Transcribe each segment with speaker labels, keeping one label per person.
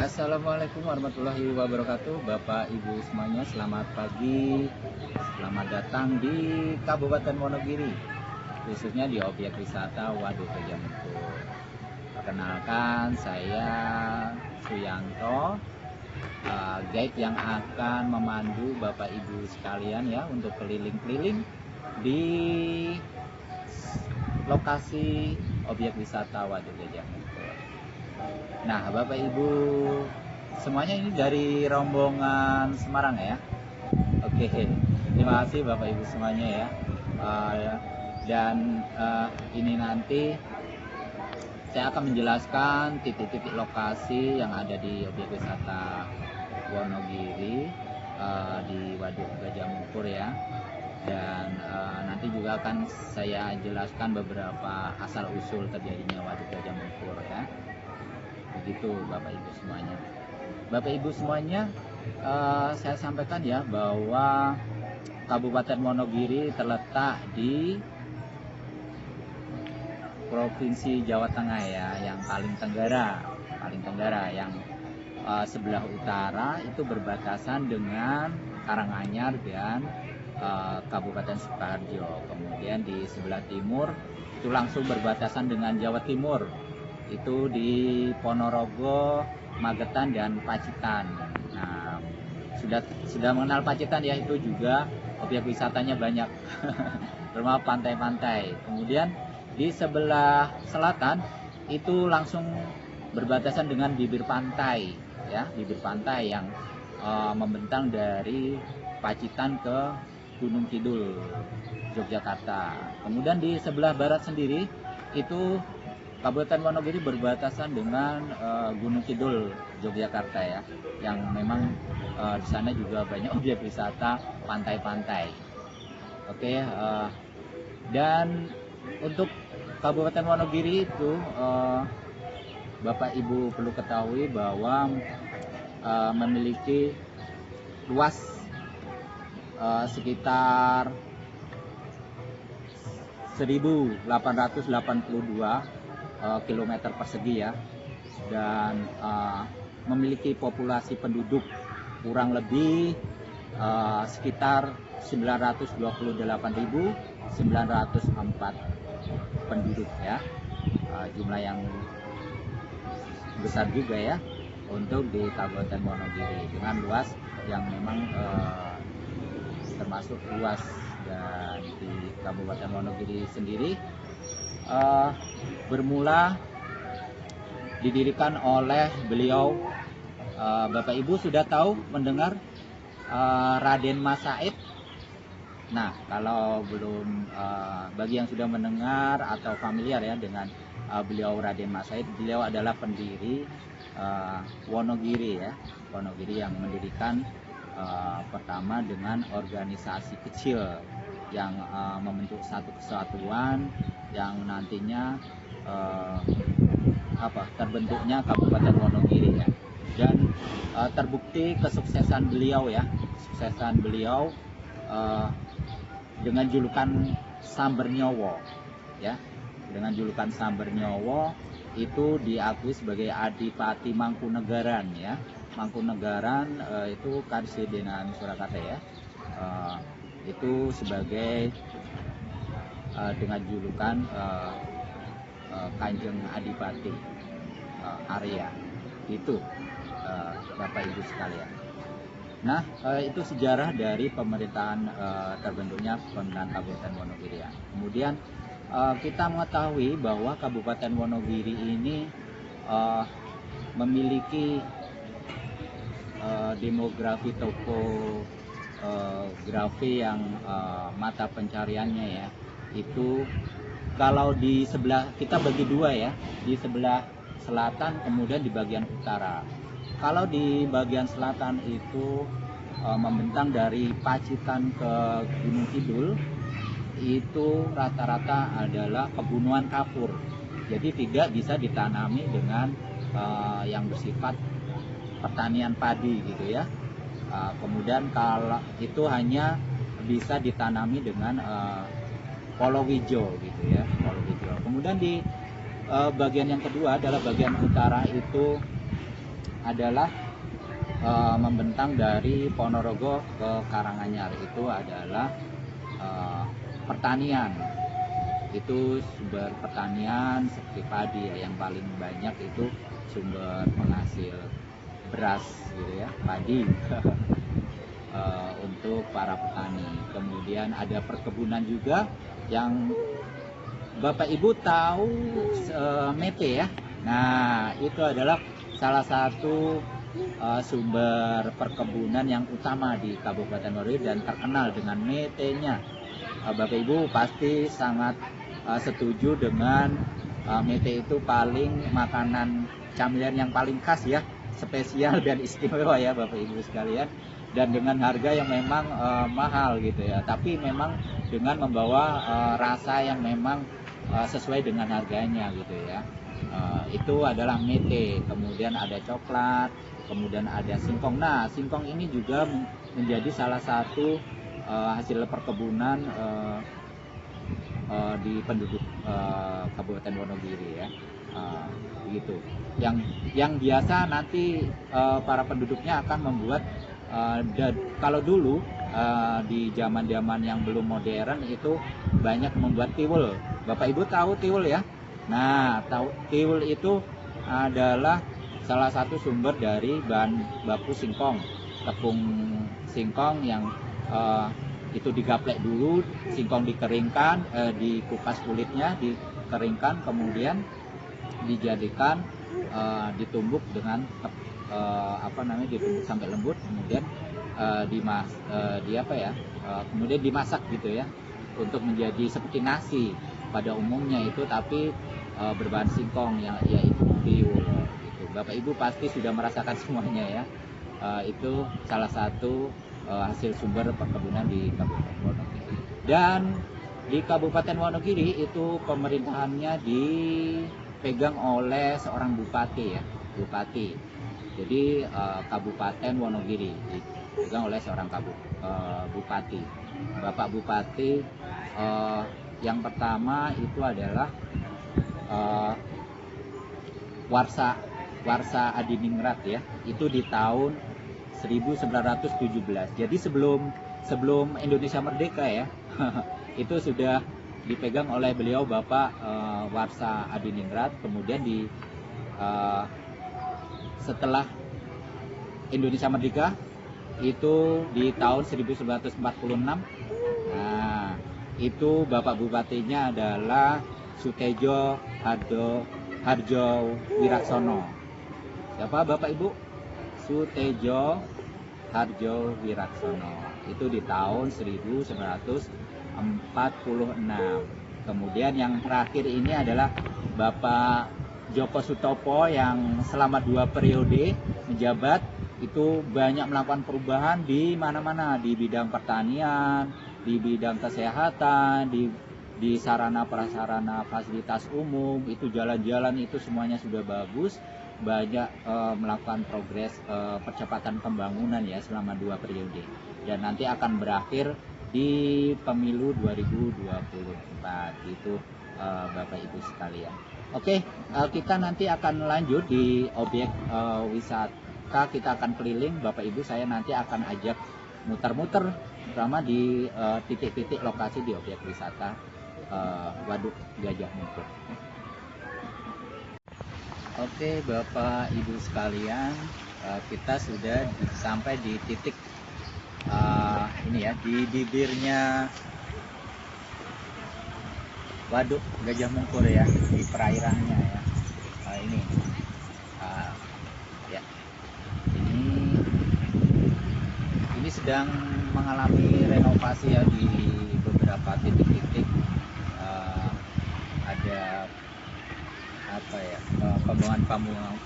Speaker 1: Assalamualaikum warahmatullahi wabarakatuh. Bapak Ibu semuanya, selamat pagi. Selamat datang di Kabupaten Wonogiri, khususnya di objek wisata Waduk Gajah Mungkur. Perkenalkan, saya Suyanto, guide yang akan memandu Bapak Ibu sekalian ya untuk keliling-keliling di lokasi objek wisata Waduk Gajah Mungkur. Nah, Bapak Ibu semuanya, ini dari rombongan Semarang ya. Oke, terima kasih Bapak Ibu semuanya ya. Ini nanti saya akan menjelaskan titik-titik lokasi yang ada di objek wisata Wonogiri di Waduk Gajah Mungkur ya. Dan nanti juga akan saya jelaskan beberapa asal-usul terjadinya Waduk Gajah Mungkur ya. Begitu Bapak Ibu semuanya. Bapak Ibu semuanya, saya sampaikan ya bahwa Kabupaten Wonogiri terletak di Provinsi Jawa Tengah ya, yang paling tenggara yang sebelah utara itu berbatasan dengan Karanganyar dan Kabupaten Sukoharjo. Kemudian di sebelah timur itu langsung berbatasan dengan Jawa Timur, itu di Ponorogo, Magetan dan Pacitan. Nah, sudah mengenal Pacitan ya, itu juga objek wisatanya banyak. Rumah pantai-pantai. Kemudian di sebelah selatan itu langsung berbatasan dengan bibir pantai ya, bibir pantai yang membentang dari Pacitan ke Gunung Kidul, Yogyakarta. Kemudian di sebelah barat sendiri itu Kabupaten Wonogiri berbatasan dengan Gunung Kidul, Yogyakarta ya, yang memang di sana juga banyak objek wisata pantai-pantai. Oke, dan untuk Kabupaten Wonogiri itu Bapak Ibu perlu ketahui bahwa memiliki luas sekitar 1.882 km persegi ya, dan memiliki populasi penduduk kurang lebih sekitar 928.904 penduduk ya. Jumlah yang besar juga ya untuk di Kabupaten Wonogiri, dengan luas yang memang termasuk luas. Dan di Kabupaten Wonogiri sendiri bermula didirikan oleh beliau, Bapak Ibu sudah tahu mendengar Raden Mas Said. Nah, kalau belum, bagi yang sudah mendengar atau familiar ya dengan beliau Raden Mas Said, beliau adalah pendiri Wonogiri ya, Wonogiri yang mendirikan pertama dengan organisasi kecil yang membentuk satu kesatuan yang nantinya terbentuknya Kabupaten Wonogiri ya. Dan terbukti kesuksesan beliau ya, dengan julukan Sambernyowo ya, dengan julukan Sambernyowo itu diakui sebagai Adipati Mangkunegaran ya. Mangkunegaran itu Karsidenan Surakarta ya, itu sebagai dengan julukan Kanjeng Adipati Arya itu, Bapak Ibu sekalian. Nah, itu sejarah dari pemerintahan terbentuknya pemerintahan Kabupaten Wonogiri ya. Kemudian kita mengetahui bahwa Kabupaten Wonogiri ini memiliki demografi topografi yang mata pencariannya ya, itu kalau di sebelah kita bagi dua ya, di sebelah selatan kemudian di bagian utara. Kalau di bagian selatan itu membentang dari Pacitan ke Gunung Kidul, itu rata-rata adalah pegunungan kapur, jadi tidak bisa ditanami dengan yang bersifat pertanian padi gitu ya. Kemudian kalau itu hanya bisa ditanami dengan Polowijo gitu ya, Polowijo. Kemudian di bagian yang kedua adalah bagian utara, itu adalah membentang dari Ponorogo ke Karanganyar. Itu adalah pertanian. Itu sumber pertanian seperti padi ya, yang paling banyak itu sumber penghasil beras gitu ya, padi. Untuk para petani. Kemudian ada perkebunan juga yang Bapak Ibu tahu mete ya. Nah, itu adalah salah satu sumber perkebunan yang utama di Kabupaten Wonogiri dan terkenal dengan metenya. Bapak Ibu pasti sangat setuju dengan mete itu paling makanan camilan yang paling khas ya, spesial dan istimewa ya Bapak Ibu sekalian, dan dengan harga yang memang mahal gitu ya, tapi memang dengan membawa rasa yang memang sesuai dengan harganya gitu ya. Itu adalah mete, kemudian ada coklat, kemudian ada singkong. Nah, singkong ini juga menjadi salah satu hasil perkebunan di penduduk Kabupaten Wonogiri ya. Begitu. Yang biasa nanti para penduduknya akan membuat kalau dulu di zaman-zaman yang belum modern itu banyak membuat tiwul. Bapak Ibu tahu tiwul ya? Nah, tiwul itu adalah salah satu sumber dari bahan baku singkong, tepung singkong yang itu digaplek dulu, singkong dikeringkan, dikupas kulitnya, dikeringkan, kemudian dijadikan ditumbuk dengan ditumbuk sampai lembut, kemudian kemudian dimasak gitu ya, untuk menjadi seperti nasi pada umumnya itu, tapi berbahan singkong yang yaitu tiwul gitu. Bapak Ibu pasti sudah merasakan semuanya ya. Itu salah satu hasil sumber perkebunan di Kabupaten Wonogiri. Dan di Kabupaten Wonogiri itu pemerintahannya dipegang oleh seorang bupati ya, bupati. Jadi Kabupaten Wonogiri dipegang oleh seorang bupati. Bapak Bupati yang pertama itu adalah Warsa Adiningrat ya. Itu di tahun 1917. Jadi sebelum Indonesia merdeka ya. Itu sudah dipegang oleh beliau Bapak Warsa Adiningrat. Kemudian setelah Indonesia merdeka itu di tahun 1946. Nah, itu Bapak Bupatinya adalah Sutejo Harjo Wiraksono. Siapa Bapak Ibu? Sutejo Harjo Wiraksono. Itu di tahun 1946. Kemudian yang terakhir ini adalah Bapak Joko Sutopo yang selama 2 periode menjabat itu banyak melakukan perubahan di mana-mana, di bidang pertanian, di bidang kesehatan, di sarana prasarana fasilitas umum, itu jalan-jalan itu semuanya sudah bagus, banyak melakukan progres percepatan pembangunan ya selama 2 periode, dan nanti akan berakhir di pemilu 2024 itu Bapak Ibu sekalian. Oke, kita nanti akan lanjut di objek wisata, kita akan keliling Bapak Ibu, saya nanti akan ajak muter-muter terutama di titik-titik lokasi di objek wisata Waduk Gajah Mungkur. Oke Bapak Ibu sekalian, kita sudah sampai di titik ini ya, di bibirnya Waduk Gajah Mungkur ya, di perairannya ya. Ini ya, ini sedang mengalami renovasi ya di beberapa titik-titik. Ada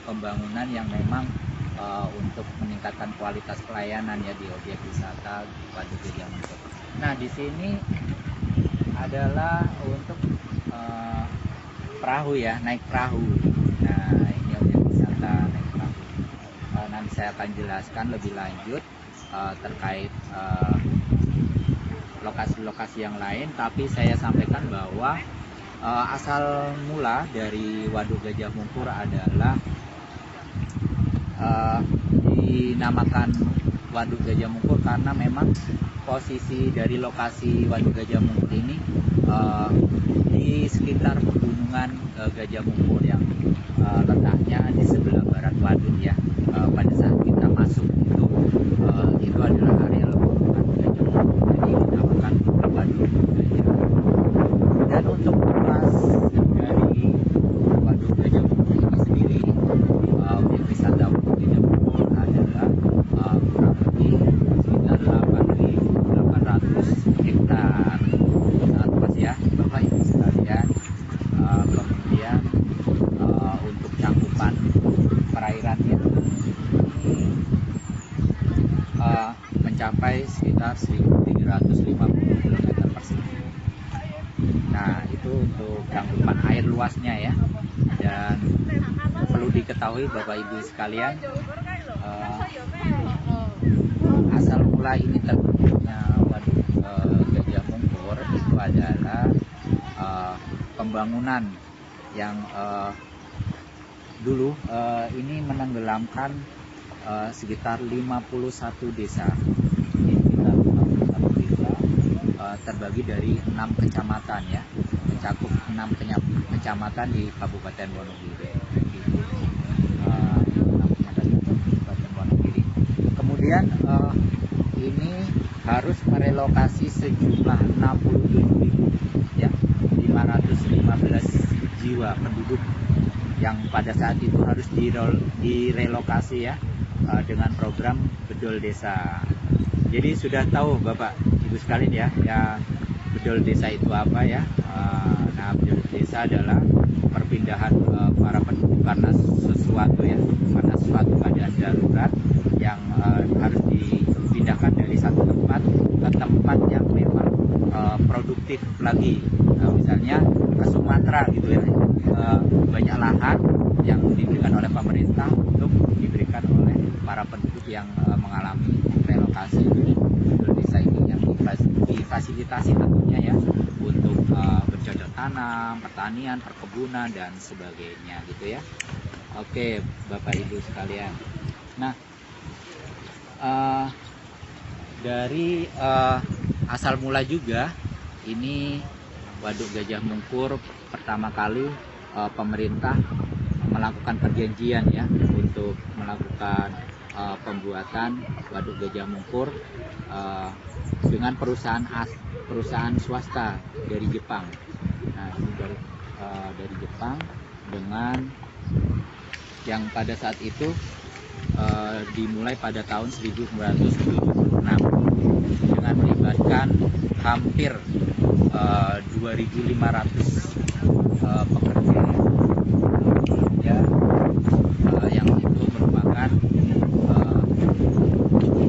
Speaker 1: pembangunan yang memang untuk meningkatkan kualitas pelayanan ya di objek wisata Waduk Gajah Mungkur. Nah, di sini adalah untuk perahu ya, naik perahu. Nah, ini objek wisata naik perahu. Nanti saya akan jelaskan lebih lanjut terkait lokasi-lokasi yang lain, tapi saya sampaikan bahwa asal mula dari Waduk Gajah Mungkur adalah uh, dinamakan Waduk Gajah Mungkur karena memang posisi dari lokasi Waduk Gajah Mungkur ini di sekitar pegunungan Gajah Mungkur yang letaknya di sebelah barat waduk ya. Pada saat kita masuk itu adalah area pegunungan Gajah Mungkur, jadi dinamakan Waduk Gajah Mungkur. Dan untuk luas dari Waduk Gajah Mungkur ini sendiri, objek wisata Waduk Gajah Mungkur adalah kurang lebih sekitar 8.800 hektar. Sangat luas ya Bapak Ibu sekalian. Kemudian untuk cakupan perairannya ini mencapai sekitar 1.350 km persegi. Nah, itu untuk cakupan air luasnya ya. Dan perlu diketahui Bapak Ibu sekalian, asal mula ini terbentuknya Waduk Gajah Mungkur itu adalah pembangunan yang dulu ini menenggelamkan sekitar 51 desa. Ini sekitar 51 desa terbagi dari 6 kecamatan ya, mencakup 6 kecamatan di Kabupaten Wonogiri. Kemudian ini harus merelokasi sejumlah 67.515 jiwa penduduk yang pada saat itu harus direlokasi ya, dengan program bedol desa. Jadi sudah tahu Bapak Ibu sekalian ya bedol desa itu apa ya. Nah, bedol desa adalah perpindahan para penduduk karena suatu keadaan darurat yang harus dipindahkan dari satu tempat ke tempat yang memang produktif lagi. Misalnya ke Sumatera gitu ya, banyak lahan yang diberikan oleh pemerintah untuk diberikan oleh para penduduk yang mengalami relokasi di desa ini, yang difasilitasi tentunya ya untuk bercocok tanam, pertanian, perkebunan dan sebagainya gitu ya. Oke Bapak Ibu sekalian. Nah, dari asal mula juga ini Waduk Gajah Mungkur pertama kali pemerintah melakukan perjanjian ya untuk melakukan pembuatan Waduk Gajah Mungkur dengan perusahaan swasta dari Jepang. Nah, ini dari Jepang dengan yang pada saat itu dimulai pada tahun 1976 dengan melibatkan hampir 2.500 pekerja ya, yang itu merupakan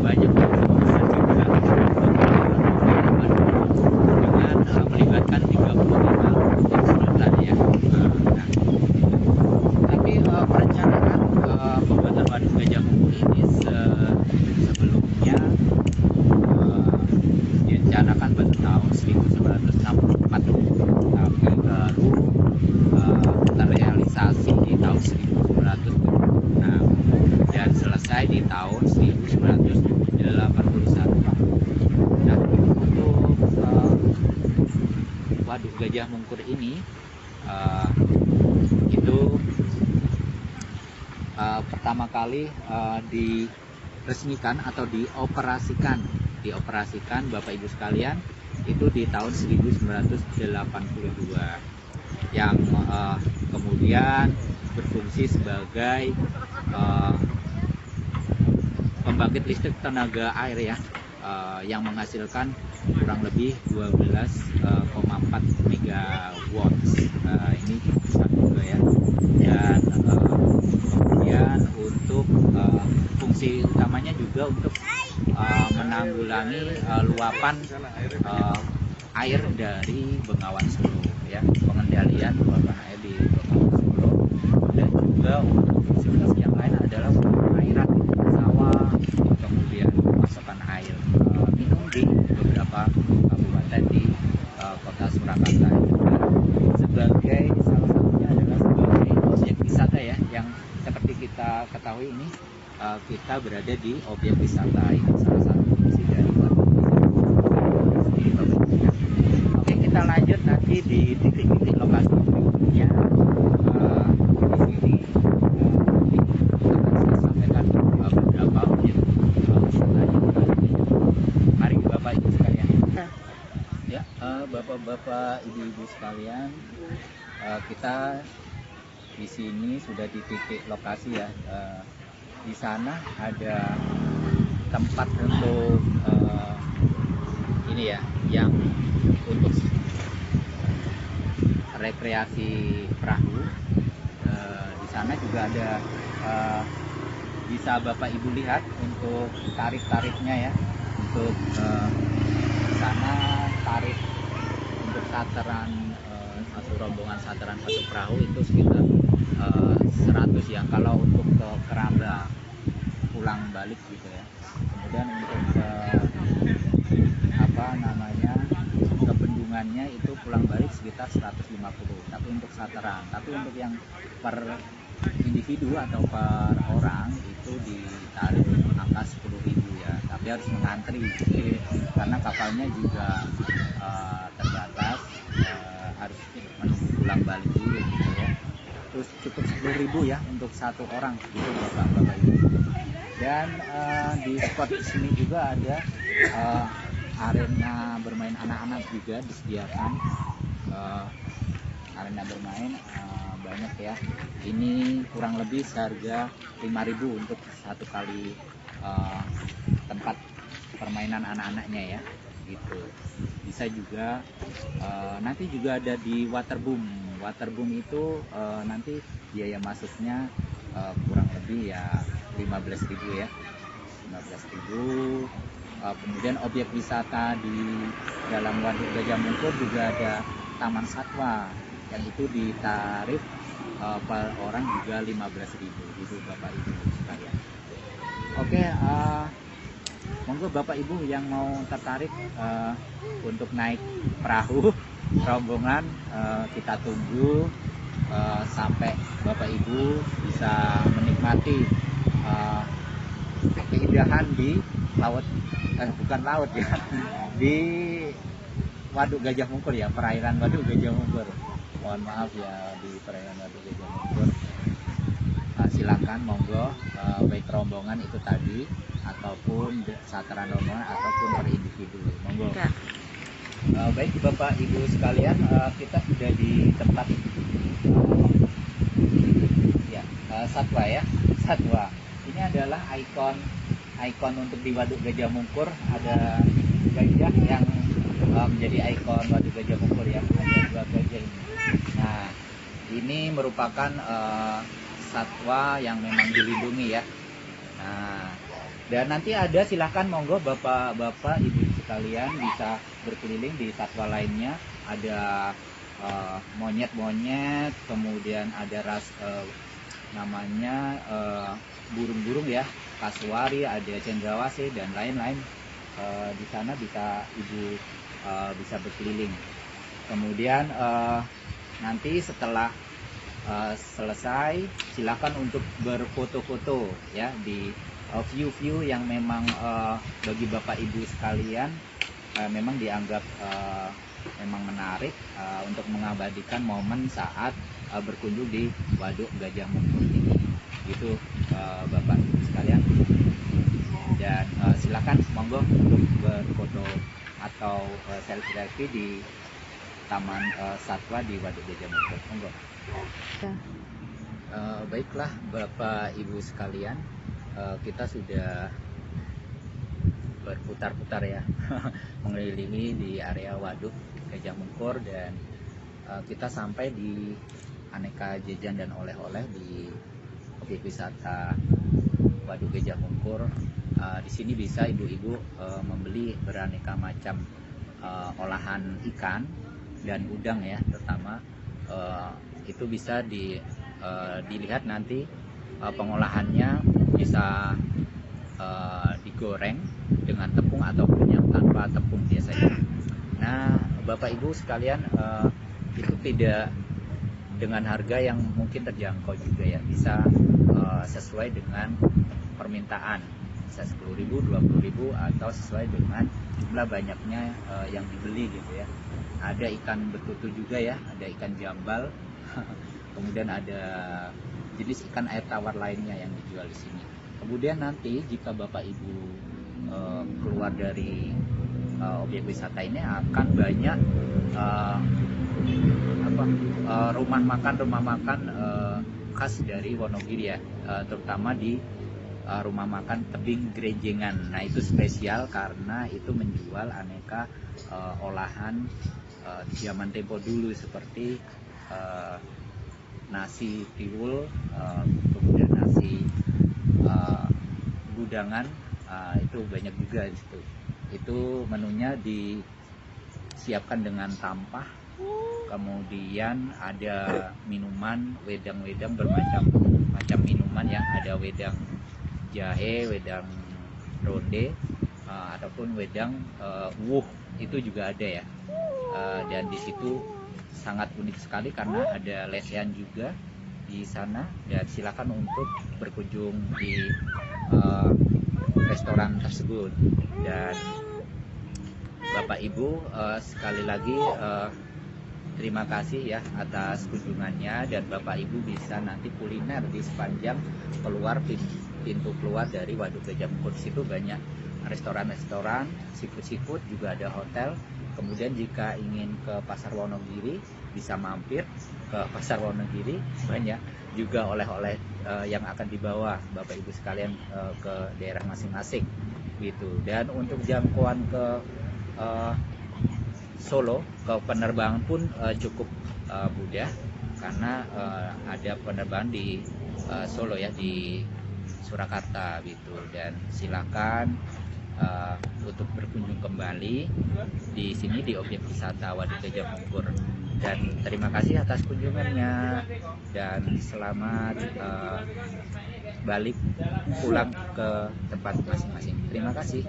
Speaker 1: banyak perusahaan juga dengan melibatkan 35 konsultan ya. Nah, tapi perencanaan pembuatan Waduk Gajah Mungkur ini sebelumnya direncanakan pada tahun 1964, tapi baru terrealisasi di tahun 1976 dan selesai di tahun 1981. Nah, untuk Waduk Gajah Mungkur ini itu pertama kali diresmikan atau dioperasikan Bapak Ibu sekalian itu di tahun 1982 yang kemudian berfungsi sebagai pembangkit listrik tenaga air ya, yang menghasilkan kurang lebih 12,4 megawatt. Ini besar juga ya. Dan kemudian untuk fungsi utamanya juga untuk menanggulangi luapan air dari Bengawan Solo ya, pengendalian luapan air di Bengawan Solo, dan juga untuk fungsi yang lain adalah pengairan sawah, kemudian pasokan air minum di beberapa kabupaten di kota Surakarta. Sebagai salah satunya adalah sebagai objek wisata ya, yang seperti kita ketahui ini kita berada di objek wisata ini, salah satu fungsi dari Waduk Gajah Mungkur ini. Oke, kita lanjut nanti di titik-titik lokasi berikutnya. Di sini akan saya sampaikan beberapa objek wisata yang ada. Mari Bapak Ibu sekalian. Ya, Bapak-bapak, Ibu-ibu sekalian, kita di sini sudah di titik lokasi ya. Di sana ada tempat untuk ini ya, yang untuk rekreasi perahu. Di sana juga ada bisa Bapak Ibu lihat untuk tarif-tarifnya ya. Untuk di sana tarif untuk sataran satu rombongan sataran satu perahu itu sekitar 100 ya, kalau untuk ke Keramba pulang balik gitu ya. Kemudian untuk ke bendungannya itu pulang balik sekitar 150, tapi untuk sataran. Tapi untuk yang per individu atau per orang itu ditarik angka 10.000 ya, tapi harus mengantri karena kapalnya juga terbatas, harus menunggu pulang balik dulu gitu ya. Terus cukup 10.000 ya untuk satu orang gitu Bapak Ibu. Dan di spot di sini juga ada arena bermain anak-anak juga disediakan. Arena bermain banyak ya. Ini kurang lebih seharga 5.000 untuk satu kali tempat permainan anak-anaknya ya, gitu. Bisa juga nanti juga ada di waterboom. Waterboom itu nanti biaya masuknya kurang lebih ya 15.000 ya, 15.000. Kemudian objek wisata di dalam Waduk Gajah Mungkur juga ada Taman Satwa yang itu ditarif per orang juga 15.000 gitu Bapak Ibu sekalian. Oke, monggo Bapak Ibu yang mau tertarik untuk naik perahu rombongan, kita tunggu sampai Bapak Ibu bisa menikmati keindahan di laut, bukan laut ya, di Waduk Gajah Mungkur ya, perairan Waduk Gajah Mungkur. Mohon maaf ya, di perairan Waduk Gajah Mungkur. Silakan monggo, baik rombongan itu tadi ataupun sataran rombongan ataupun per individu, monggo. Baik Bapak Ibu sekalian, kita sudah di tempat Satwa ya, Satwa. Ini adalah ikon untuk di Waduk Gajah Mungkur. Ada gajah yang menjadi ikon Waduk Gajah Mungkur ya, ada 2 gajah ini. Nah, ini merupakan satwa yang memang dilindungi ya. Nah, dan nanti ada, silahkan monggo Bapak-bapak Ibu sekalian bisa berkeliling di satwa lainnya. Ada monyet-monyet, kemudian ada namanya burung-burung ya, kasuari, ada cendrawasih dan lain-lain. Di sana bisa Ibu bisa berkeliling. Kemudian nanti setelah selesai, silakan untuk berfoto-foto ya di view-view yang memang bagi Bapak Ibu sekalian memang dianggap memang menarik untuk mengabadikan momen saat berkunjung di Waduk Gajah Mungkur ini, gitu Bapak Ibu sekalian. Dan silakan monggo untuk berfoto atau selfie di Taman Satwa di Waduk Gajah Mungkur, monggo. Baiklah Bapak Ibu sekalian, kita sudah berputar-putar ya mengelilingi di area Waduk Gajah Mungkur, dan kita sampai di aneka jajan dan oleh-oleh di objek wisata Waduk Gajah Mungkur. Di sini bisa ibu-ibu membeli beraneka macam olahan ikan dan udang ya, terutama itu bisa dilihat nanti pengolahannya, bisa digoreng dengan tepung ataupun yang tanpa tepung biasanya. Nah Bapak Ibu sekalian, itu tidak dengan harga yang mungkin terjangkau juga ya, bisa sesuai dengan permintaan, bisa 10.000, 20.000 atau sesuai dengan jumlah banyaknya yang dibeli gitu ya. Ada ikan betutu juga ya, ada ikan jambal, kemudian ada jenis ikan air tawar lainnya yang dijual di sini. Kemudian nanti jika Bapak Ibu keluar dari objek wisata ini akan banyak rumah makan khas dari Wonogiri ya, terutama di rumah makan Tebing Gerejengan. Nah, itu spesial karena itu menjual aneka olahan zaman tempo dulu seperti nasi tiwul, kemudian nasi gudangan, itu banyak juga di situ. Itu menunya disiapkan dengan tampah, kemudian ada minuman, wedang-wedang bermacam minuman ya, ada wedang jahe, wedang ronde, ataupun wedang wuh, itu juga ada ya. Dan di situ sangat unik sekali karena ada lesehan juga di sana, dan silakan untuk berkunjung di restoran tersebut. Dan Bapak Ibu, sekali lagi terima kasih ya atas kunjungannya, dan Bapak Ibu bisa nanti kuliner di sepanjang pintu keluar dari Waduk Gajah Mungkur. Di situ banyak restoran-restoran, seafood, juga ada hotel. Kemudian jika ingin ke Pasar Wonogiri bisa mampir ke Pasar Wonogiri, banyak juga oleh-oleh yang akan dibawa Bapak Ibu sekalian ke daerah masing-masing gitu. Dan untuk jangkauan ke Solo, ke penerbangan pun cukup mudah karena ada penerbangan di Solo ya, di Surakarta gitu. Dan silakan untuk berkunjung kembali di sini di objek wisata Waduk Gajah Mungkur. Dan terima kasih atas kunjungannya, dan selamat balik pulang ke tempat masing-masing. Terima kasih.